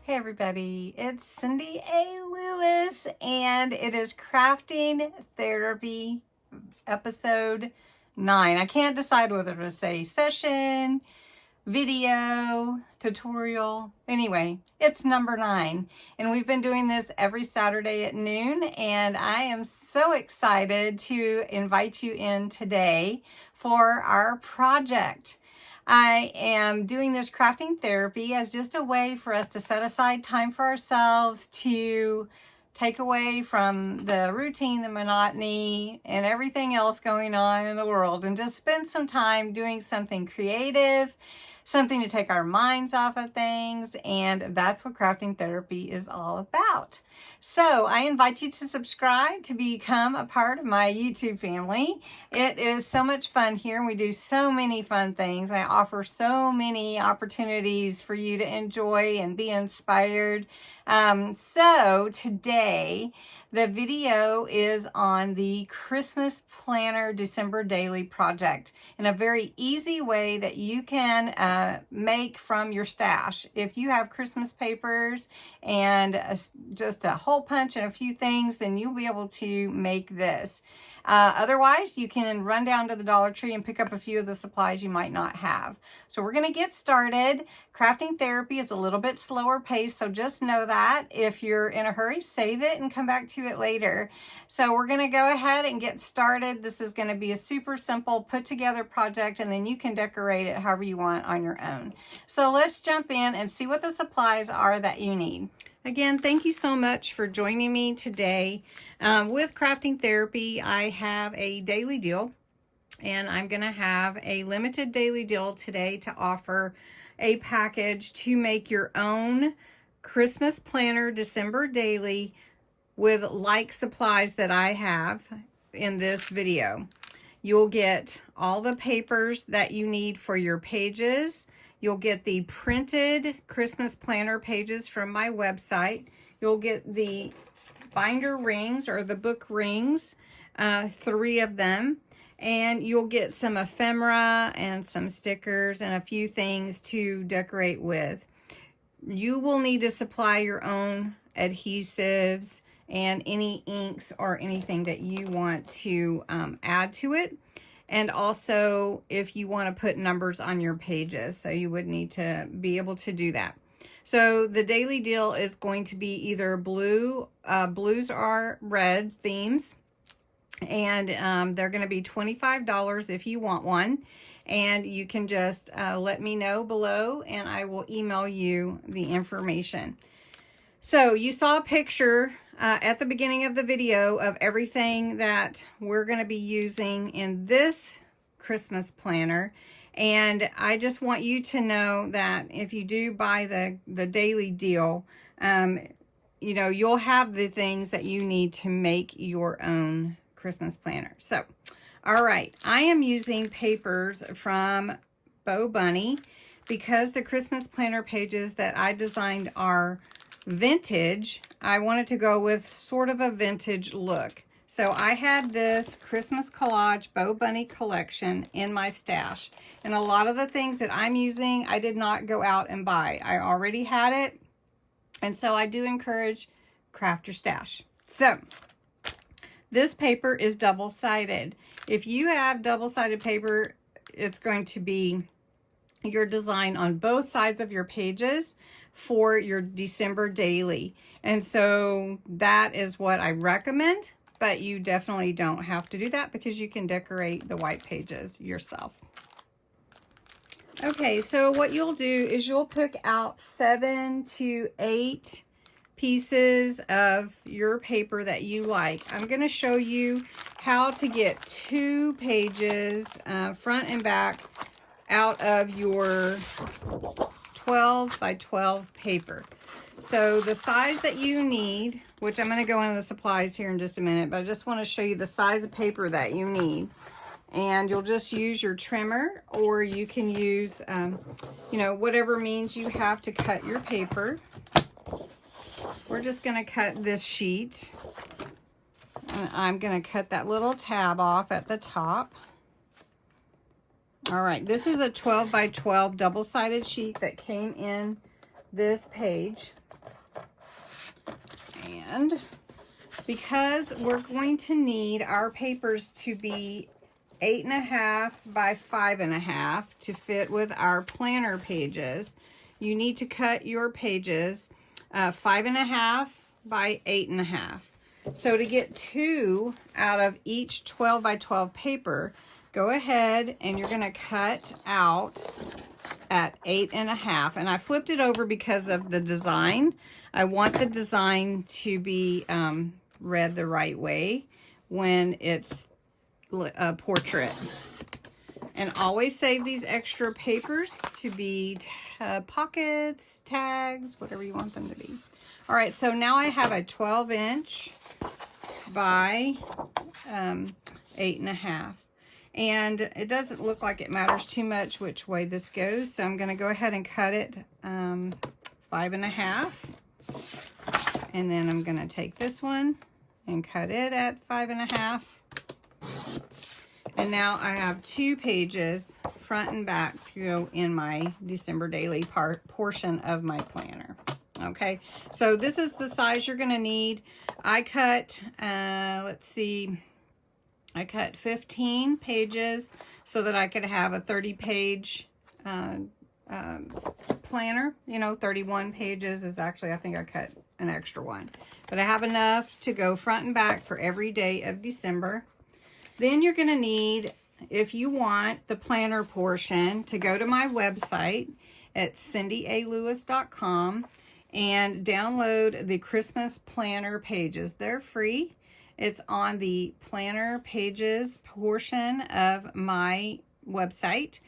Hey everybody, it's Cindy A. Lewis and it is Crafting Therapy episode 9. I can't decide whether to say session, video, tutorial. Anyway, it's number 9 and we've been doing this every Saturday at noon, and I am so excited to invite you in today for our project. I am doing this crafting therapy as just a way for us to set aside time for ourselves to take away from the routine, the monotony, and everything else going on in the world, and just spend some time doing something creative, something to take our minds off of things. And that's what crafting therapy is all about. So I invite you to subscribe to become a part of my YouTube family. It is so much fun here, and we do so many fun things. I offer so many opportunities for you to enjoy and be inspired. So today, the video is on the Christmas Planner December Daily project, in a very easy way that you can make from your stash. If you have Christmas papers and just a hole punch and a few things, then you'll be able to make this. Otherwise, you can run down to the Dollar Tree and pick up a few of the supplies you might not have. So we're going to get started. Crafting therapy is a little bit slower paced, so just know that. If you're in a hurry, save it and come back to it later. So we're going to go ahead and get started. This is going to be a super simple put together project, and then you can decorate it however you want on your own. So let's jump in and see what the supplies are that you need. Again, thank you so much for joining me today. With Crafting Therapy, I have a daily deal, and I'm going to have a limited daily deal today to offer a package to make your own Christmas planner December daily with like supplies that I have in this video. You'll get all the papers that you need for your pages. You'll get the printed Christmas planner pages from my website. You'll get the binder rings, or the book rings, 3 of them. And you'll get some ephemera and some stickers and a few things to decorate with. You will need to supply your own adhesives and any inks or anything that you want to add to it. And also, if you want to put numbers on your pages, so you would need to be able to do that. So the daily deal is going to be either blue, blues or red themes, and they're going to be $25 if you want one. And you can just let me know below, and I will email you the information. So you saw a picture at the beginning of the video of everything that we're going to be using in this Christmas planner. And I just want you to know that if you do buy the daily deal, you know, you'll have the things that you need to make your own Christmas planner. So, all right, I am using papers from Bo Bunny because the Christmas planner pages that I designed are vintage. I wanted to go with sort of a vintage look. So I had this Christmas collage Bo Bunny collection in my stash. And a lot of the things that I'm using, I did not go out and buy. I already had it. And so I do encourage craft your stash. So this paper is double-sided. If you have double-sided paper, it's going to be your design on both sides of your pages for your December daily. And so that is what I recommend, but you definitely don't have to do that because you can decorate the white pages yourself. Okay, so what you'll do is you'll pick out 7 to 8 pieces of your paper that you like. I'm going to show you how to get 2 pages, front and back, out of your 12 by 12 paper. So the size that you need, which I'm going to go into the supplies here in just a minute, but I just want to show you the size of paper that you need. And you'll just use your trimmer, or you can use, you know, whatever means you have to cut your paper. We're just going to cut this sheet. And I'm going to cut that little tab off at the top. All right, this is a 12 by 12 double-sided sheet that came in this page. And because we're going to need our papers to be 8.5 by 5.5 to fit with our planner pages, you need to cut your pages 5.5 by 8.5. So to get 2 out of each 12 by 12 paper, go ahead and you're going to cut out at 8.5. And I flipped it over because of the design. I want the design to be read the right way when it's a portrait. And always save these extra papers to be pockets, tags, whatever you want them to be. All right, so now I have a 12-inch by 8.5. And it doesn't look like it matters too much which way this goes, so I'm going to go ahead and cut it 5.5. And then I'm going to take this one and cut it at 5.5. And now I have 2 pages front and back to go in my December daily portion of my planner. Okay, so this is the size you're going to need. I cut, let's see, I cut 15 pages so that I could have a 30-page planner. You know, 31 pages is actually, I think I cut an extra one. But I have enough to go front and back for every day of December. Then you're going to need, if you want the planner portion, to go to my website at cindyalewis.com and download the Christmas planner pages. They're free. It's on the planner pages portion of my website.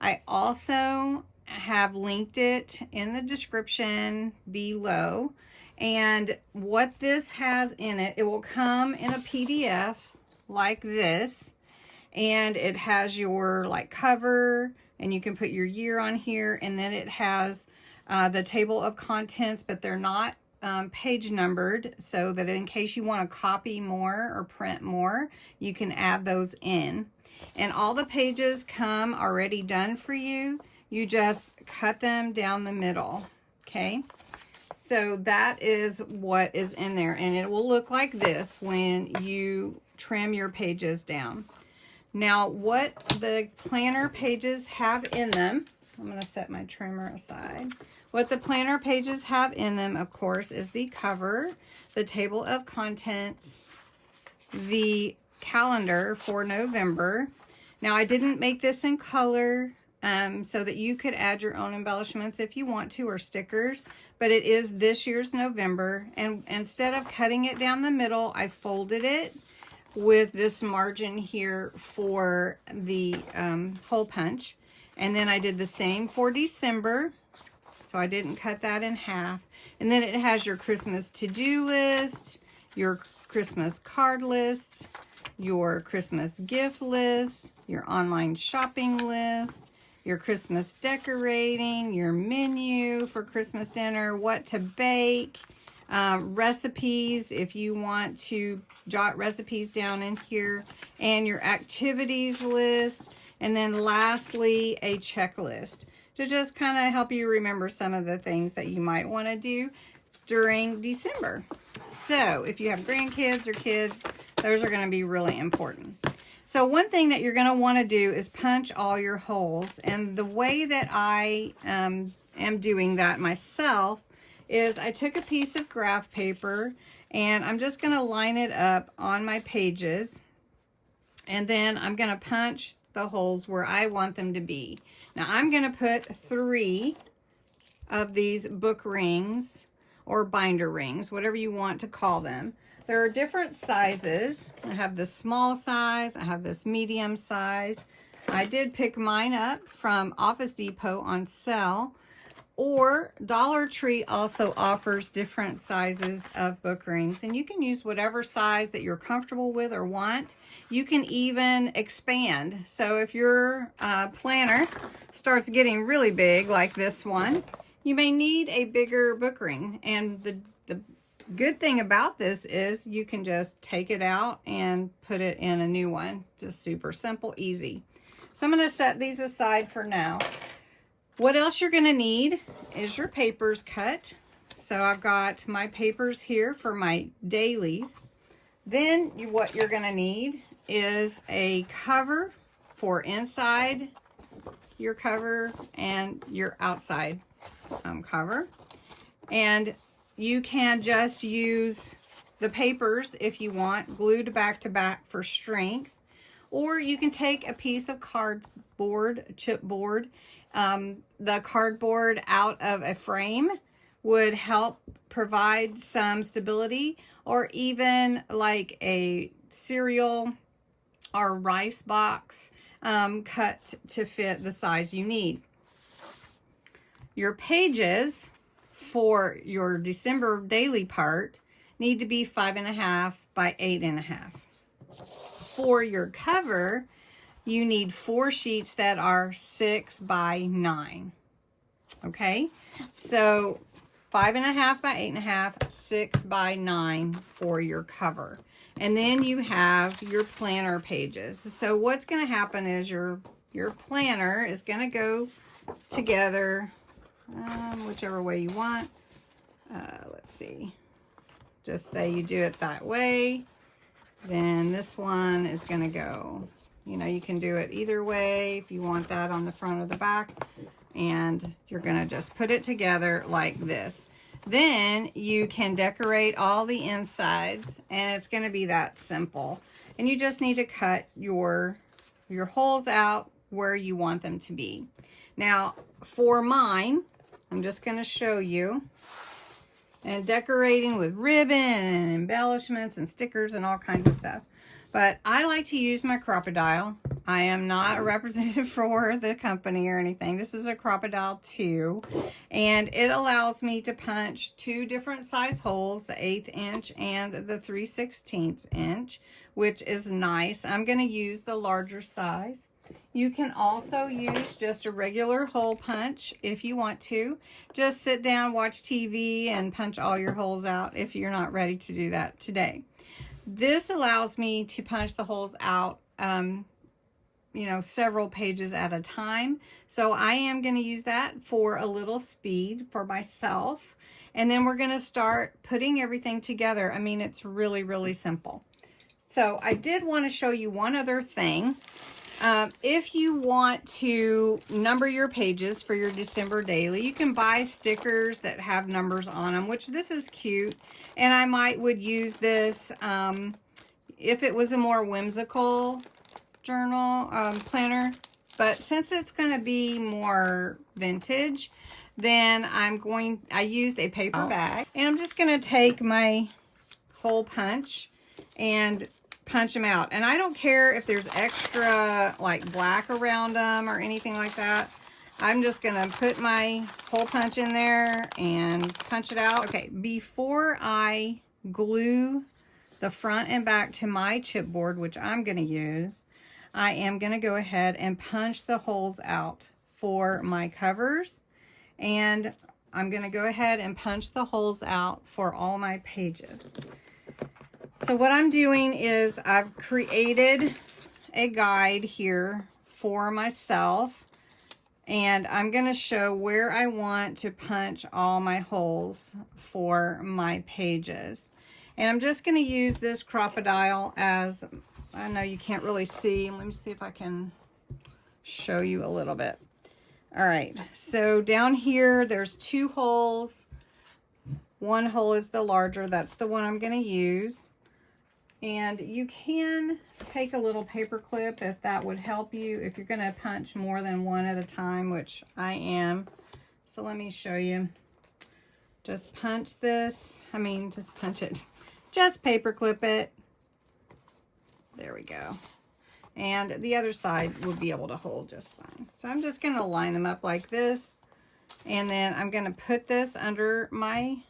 I also have linked it in the description below. And what this has in it, it will come in a PDF like this. And it has your like cover, and you can put your year on here. And then it has the table of contents, but they're not page numbered, so that in case you want to copy more or print more, you can add those in. And all the pages come already done for you. You just cut them down the middle. Okay, so that is what is in there, and it will look like this when you trim your pages down. Now, what the planner pages have in them, I'm going to set my trimmer aside. What the planner pages have in them, of course, is the cover, the table of contents, the calendar for November. Now, I didn't make this in color so that you could add your own embellishments if you want to, or stickers, but it is this year's November. And instead of cutting it down the middle, I folded it with this margin here for the hole punch. And then I did the same for December. So I didn't cut that in half. And then it has your Christmas to-do list, your Christmas card list, your Christmas gift list, your online shopping list, your Christmas decorating, your menu for Christmas dinner, what to bake, recipes if you want to jot recipes down in here, and your activities list, and then lastly a checklist to just kind of help you remember some of the things that you might want to do during December. So if you have grandkids or kids, those are going to be really important. So one thing that you're going to want to do is punch all your holes. And the way that I am doing that myself is I took a piece of graph paper and I'm just going to line it up on my pages. And then I'm going to punch the holes where I want them to be. Now I'm going to put 3 of these book rings or binder rings, whatever you want to call them. There are different sizes. I have this small size, I have this medium size. I did pick mine up from Office Depot on sale, or Dollar Tree also offers different sizes of book rings, and you can use whatever size that you're comfortable with or want. You can even expand. So if your planner starts getting really big like this one, you may need a bigger book ring. And the good thing about this is you can just take it out and put it in a new one. Just super simple, easy. So I'm going to set these aside for now. What else you're going to need is your papers cut. So I've got my papers here for my dailies. Then what you're going to need is a cover for inside your cover and your outside cover. And you can just use the papers if you want, glued back to back for strength. Or you can take a piece of cardboard, chipboard. The cardboard out of a frame would help provide some stability, or even like a cereal or rice box cut to fit the size you need. Your pages for your December daily part need to be 5.5 by 8.5. For your cover, you need 4 sheets that are 6 by 9. Okay, so 5.5 by 8.5, 6 by 9 for your cover. And then you have your planner pages. So what's going to happen is your planner is going to go together whichever way you want. Let's see. Just say you do it that way. Then this one is going to go, you know, you can do it either way if you want that on the front or the back. And you're going to just put it together like this. Then you can decorate all the insides, and it's going to be that simple. And you just need to cut your holes out where you want them to be. Now, for mine, I'm just going to show you. And decorating with ribbon and embellishments and stickers and all kinds of stuff. But I like to use my Crop-A-Dile. I am not a representative for the company or anything. This is a Crop-A-Dile 2. And it allows me to punch 2 different size holes, the 1/8 inch and the 3/16 inch, which is nice. I'm going to use the larger size. You can also use just a regular hole punch if you want to. Just sit down, watch TV, and punch all your holes out if you're not ready to do that today. This allows me to punch the holes out, you know, several pages at a time. So I am going to use that for a little speed for myself. And then we're going to start putting everything together. I mean, it's really, really simple. So I did want to show you one other thing. If you want to number your pages for your December daily, you can buy stickers that have numbers on them, which this is cute. And I would use this if it was a more whimsical journal planner. But since it's going to be more vintage, then I used a paper bag. And I'm just going to take my hole punch and punch them out. And I don't care if there's extra like black around them or anything like that. I'm just gonna put my hole punch in there and punch it out. Okay, before I glue the front and back to my chipboard, which I'm gonna use, I am gonna go ahead and punch the holes out for my covers. And I'm gonna go ahead and punch the holes out for all my pages. So what I'm doing is I've created a guide here for myself, and I'm going to show where I want to punch all my holes for my pages. And I'm just going to use this Crop-A-Dile as, I know you can't really see. Let me see if I can show you a little bit. All right, so down here there's 2 holes. One hole is the larger. That's the one I'm going to use. And you can take a little paper clip if that would help you, if you're going to punch more than one at a time, which I am. So let me show you. Just punch this. Just punch it. Just paper clip it. There we go. And the other side will be able to hold just fine. So I'm just going to line them up like this. And then I'm going to put this under my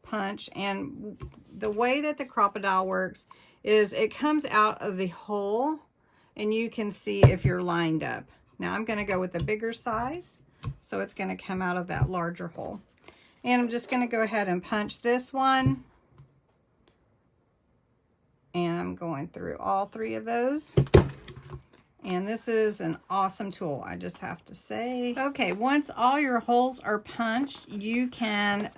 punch. And the way that the Crop-A-Dile works is it comes out of the hole and you can see if you're lined up. Now I'm going to go with the bigger size, so it's going to come out of that larger hole. And I'm just going to go ahead and punch this one. And I'm going through all 3 of those. And this is an awesome tool, I just have to say. Okay, once all your holes are punched, you can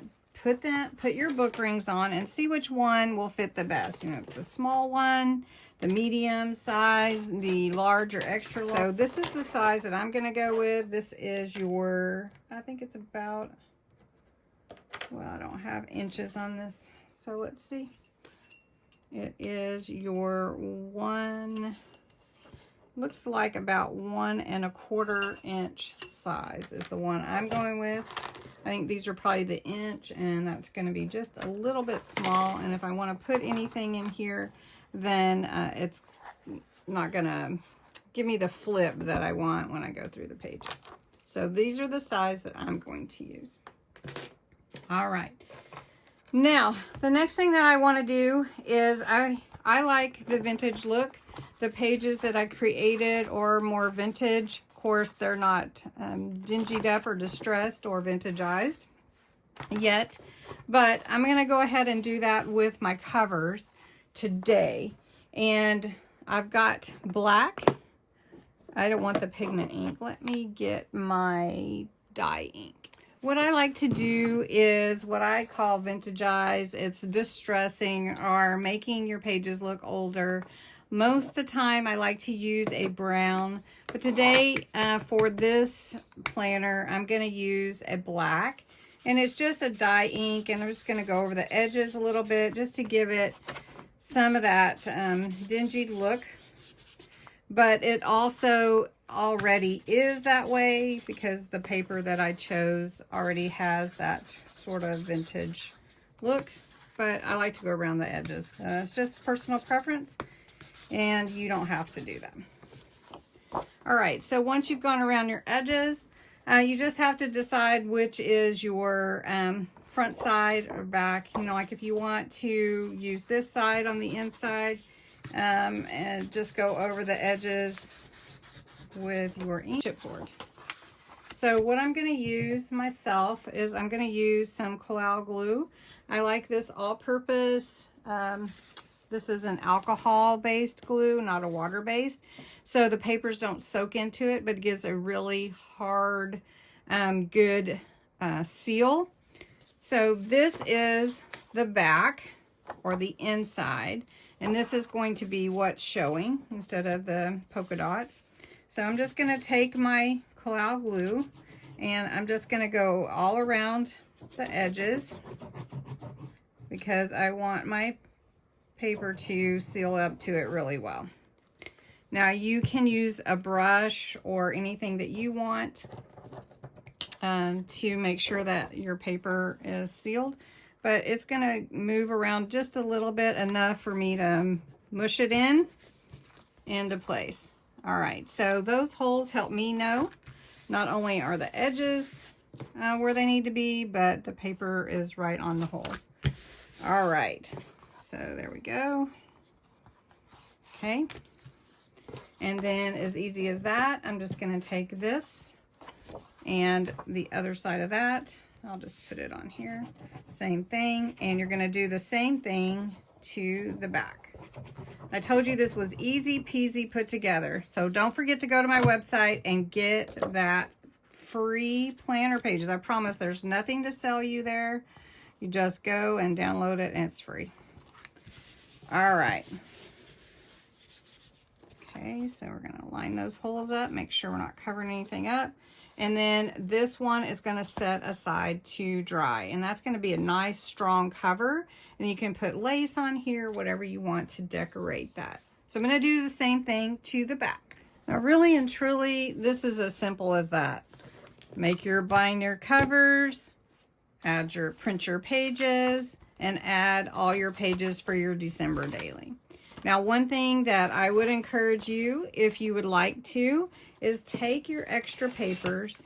put your book rings on and see which one will fit the best. You know, the small one, the medium size, the large or extra large. So this is the size that I'm going to go with. This is your, I think it's about, well, I don't have inches on this. So let's see. It is your looks like about 1 1/4 inch size is the one I'm going with. I think these are probably the inch, and that's going to be just a little bit small. And if I want to put anything in here, then it's not going to give me the flip that I want when I go through the pages. So these are the size that I'm going to use. All right. Now, the next thing that I want to do is I like the vintage look. The pages that I created are more vintage. Of course, they're not dingied up or distressed or vintageized yet, but I'm going to go ahead and do that with my covers today. And I've got black. I don't want the pigment ink. Let me get my dye ink. What I like to do is what I call vintageized. It's distressing or making your pages look older. Most of the time I like to use a brown, but today for this planner I'm going to use a black, and it's just a dye ink, and I'm just going to go over the edges a little bit just to give it some of that dingy look. But it also already is that way because the paper that I chose already has that sort of vintage look, but I like to go around the edges. It's just personal preference, and you don't have to do that. All right, so once you've gone around your edges, you just have to decide which is your front side or back. You know, like if you want to use this side on the inside, and just go over the edges with your ink chipboard. So what I'm going to use myself is I'm going to use some Coral glue. I like this all-purpose. This is an alcohol-based glue, not a water-based. So the papers don't soak into it, but it gives a really hard, good seal. So this is the back or the inside. And this is going to be what's showing instead of the polka dots. So I'm just going to take my Coral glue and I'm just going to go all around the edges because I want my paper to seal up to it really well. Now you can use a brush or anything that you want to make sure that your paper is sealed. But it's going to move around just a little bit, enough for me to mush it into place. All right, so those holes help me know not only are the edges where they need to be, but the paper is right on the holes. All right, so there we go. Okay, and then as easy as that, I'm just going to take this and the other side of that. I'll just put it on here. Same thing. And you're going to do the same thing to the back. I told you this was easy peasy put together. So don't forget to go to my website and get that free planner pages. I promise there's nothing to sell you there. You just go and download it and it's free. All right. Okay, so we're going to line those holes up. Make sure we're not covering anything up. And then this one is going to set aside to dry. And that's going to be a nice strong cover. And you can put lace on here, whatever you want to decorate that. So I'm going to do the same thing to the back. Now really and truly, this is as simple as that. Make your binder covers, print your pages, and add all your pages for your December daily. Now one thing that I would encourage you, if you would like to, is take your extra papers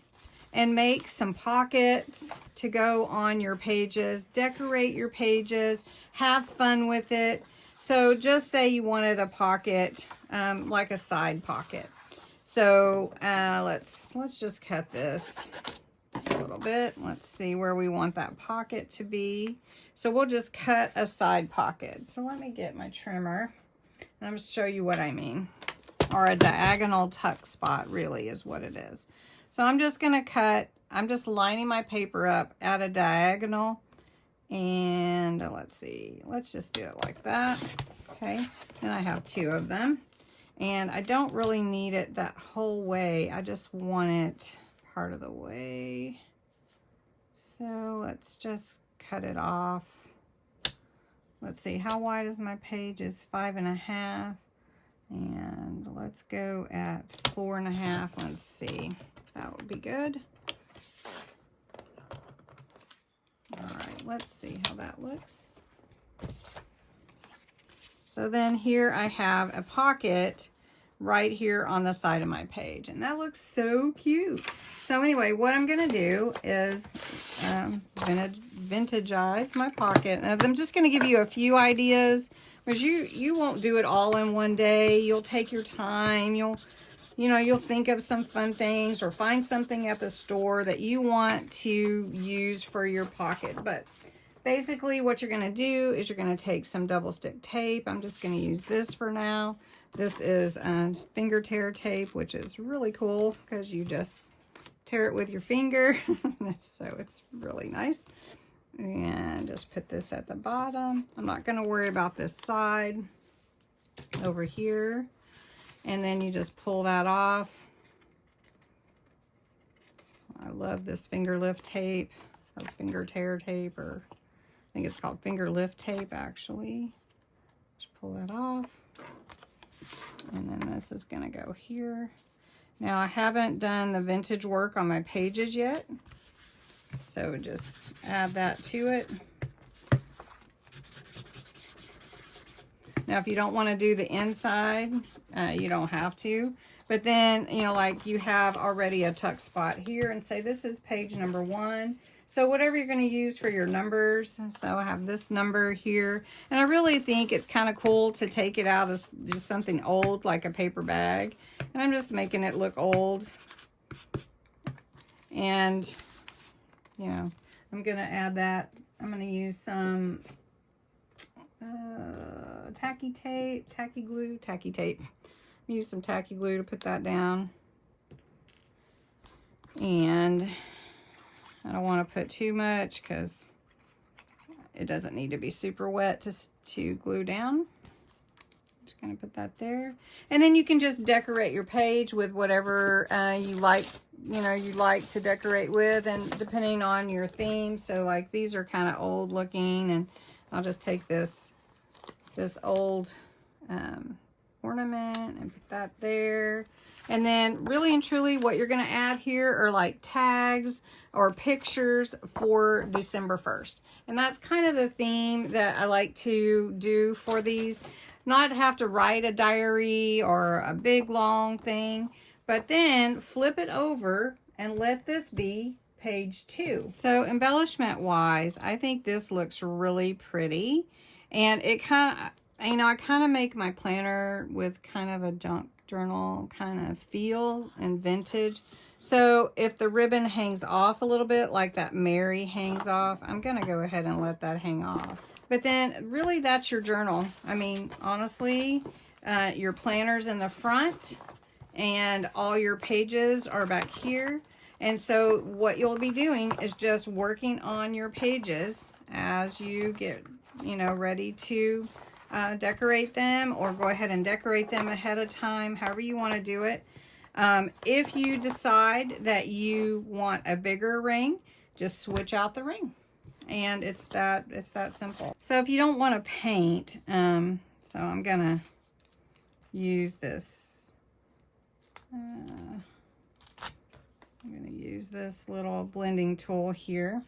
and make some pockets to go on your pages, decorate your pages, have fun with it. So just say you wanted a pocket, like a side pocket. So let's just cut this a little bit. Let's see where we want that pocket to be. So we'll just cut a side pocket. So let me get my trimmer and I'm going to show you what I mean. Or a diagonal tuck spot really is what it is. So I'm just going to cut, I'm just lining my paper up at a diagonal And let's see, let's just do it like that. Okay, then I have 2 of them. And I don't really need it that whole way. I just want it part of the way. So let's just cut it off. Let's see, how wide is my page? Is 5.5. And let's go at 4.5. Let's see, that would be good. All right, let's see how that looks. So then here I have a pocket right here on the side of my page, and that looks so cute. So anyway, what I'm gonna do is vintagize my pocket. And I'm just gonna give you a few ideas, because you won't do it all in one day. You'll take your time. You'll think of some fun things or find something at the store that you want to use for your pocket. But basically what you're going to do is you're going to take some double stick tape. I'm just going to use this for now. This is finger tear tape, which is really cool because you just tear it with your finger. So it's really nice. And just put this at the bottom. I'm not going to worry about this side over here. And then you just pull that off. I love this finger lift tape, or finger tear tape, or I think it's called finger lift tape actually. Just pull that off. And then this is gonna go here. Now I haven't done the vintage work on my pages yet, so just add that to it. Now if you don't want to do the inside, you don't have to. But then, like you have already a tuck spot here, and say this is page number 1. So whatever you're going to use for your numbers. So I have this number here. And I really think it's kind of cool to take it out as just something old, like a paper bag. And I'm just making it look old. And, I'm going to add that. I'm going to use some tacky tape. Use some tacky glue to put that down. And I don't want to put too much because it doesn't need to be super wet to glue down. Just going to put that there. And then you can just decorate your page with whatever you like to decorate with, and depending on your theme. So like these are kind of old looking, and I'll just take this old ornament and put that there. And then really and truly what you're going to add here are like tags or pictures for December 1st. And that's kind of the theme that I like to do for these. Not have to write a diary or a big long thing, but then flip it over and let this be page 2. So embellishment wise, I think this looks really pretty. And it kind of, I kind of make my planner with kind of a junk journal kind of feel and vintage. So if the ribbon hangs off a little bit, like that Mary hangs off, I'm going to go ahead and let that hang off. But then really that's your journal. I mean, honestly, your planner's in the front and all your pages are back here. And so what you'll be doing is just working on your pages as you get, ready to decorate them, or go ahead and decorate them ahead of time, however you want to do it. If you decide that you want a bigger ring, just switch out the ring. And it's that simple. So if you don't want to paint, so I'm gonna use this. I'm gonna use this little blending tool here,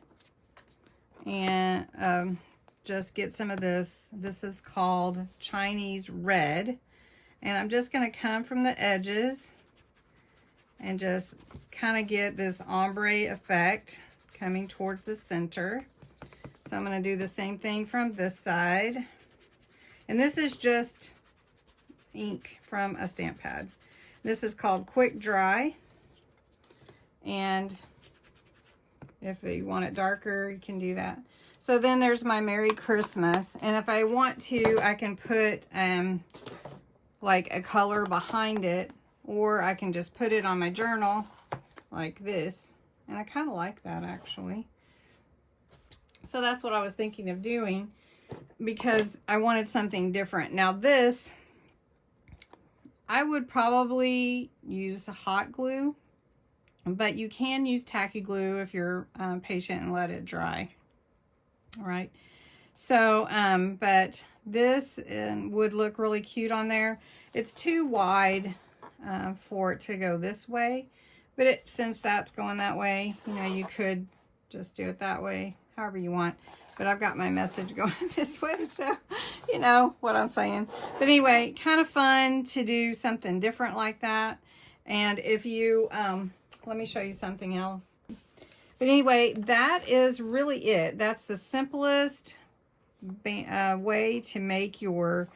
and just get some of this. This is called Chinese red, and I'm just gonna come from the edges and just kind of get this ombre effect coming towards the center. So I'm going to do the same thing from this side. And this is just ink from a stamp pad. This is called Quick Dry. And if you want it darker, you can do that. So then there's my Merry Christmas. And if I want to, I can put like a color behind it, or I can just put it on my journal like this. And I kind of like that actually. So that's what I was thinking of doing, because I wanted something different. Now this, I would probably use hot glue, but you can use tacky glue if you're patient and let it dry. All right. So, but this would look really cute on there. It's too wide for it to go this way, but since that's going that way, you know, you could just do it that way, however you want. But I've got my message going this way, so you know what I'm saying. But anyway, kind of fun to do something different like that. And if you, let me show you something else. But anyway, that is really it. That's the simplest way to make your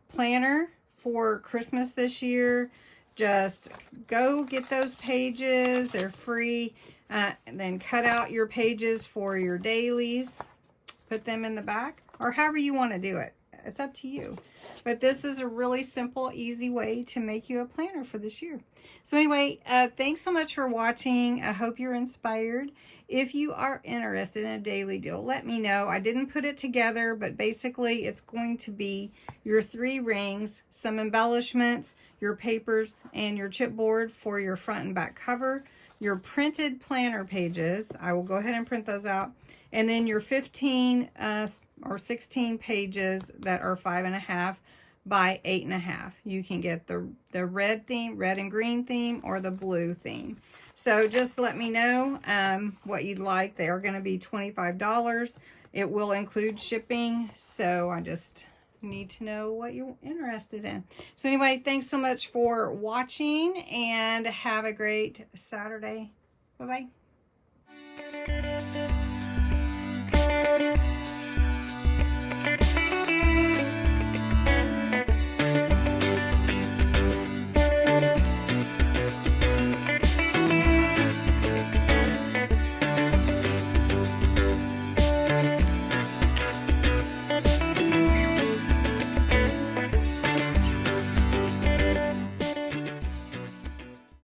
planner for Christmas this year. Just go get those pages. They're free. And then cut out your pages for your dailies. Put them in the back, or however you want to do it. It's up to you. But this is a really simple, easy way to make you a planner for this year. So anyway, thanks so much for watching. I hope you're inspired. If you are interested in a daily deal, let me know. I didn't put it together, but basically it's going to be your 3 rings, some embellishments, your papers, and your chipboard for your front and back cover, your printed planner pages. I will go ahead and print those out. And then your 15 or 16 pages that are 5.5 by 8.5. You can get the red theme, red and green theme, or the blue theme. So just let me know what you'd like. They are going to be $25. It will include shipping. So I just need to know what you're interested in. So anyway, thanks so much for watching, and have a great Saturday. Bye-bye.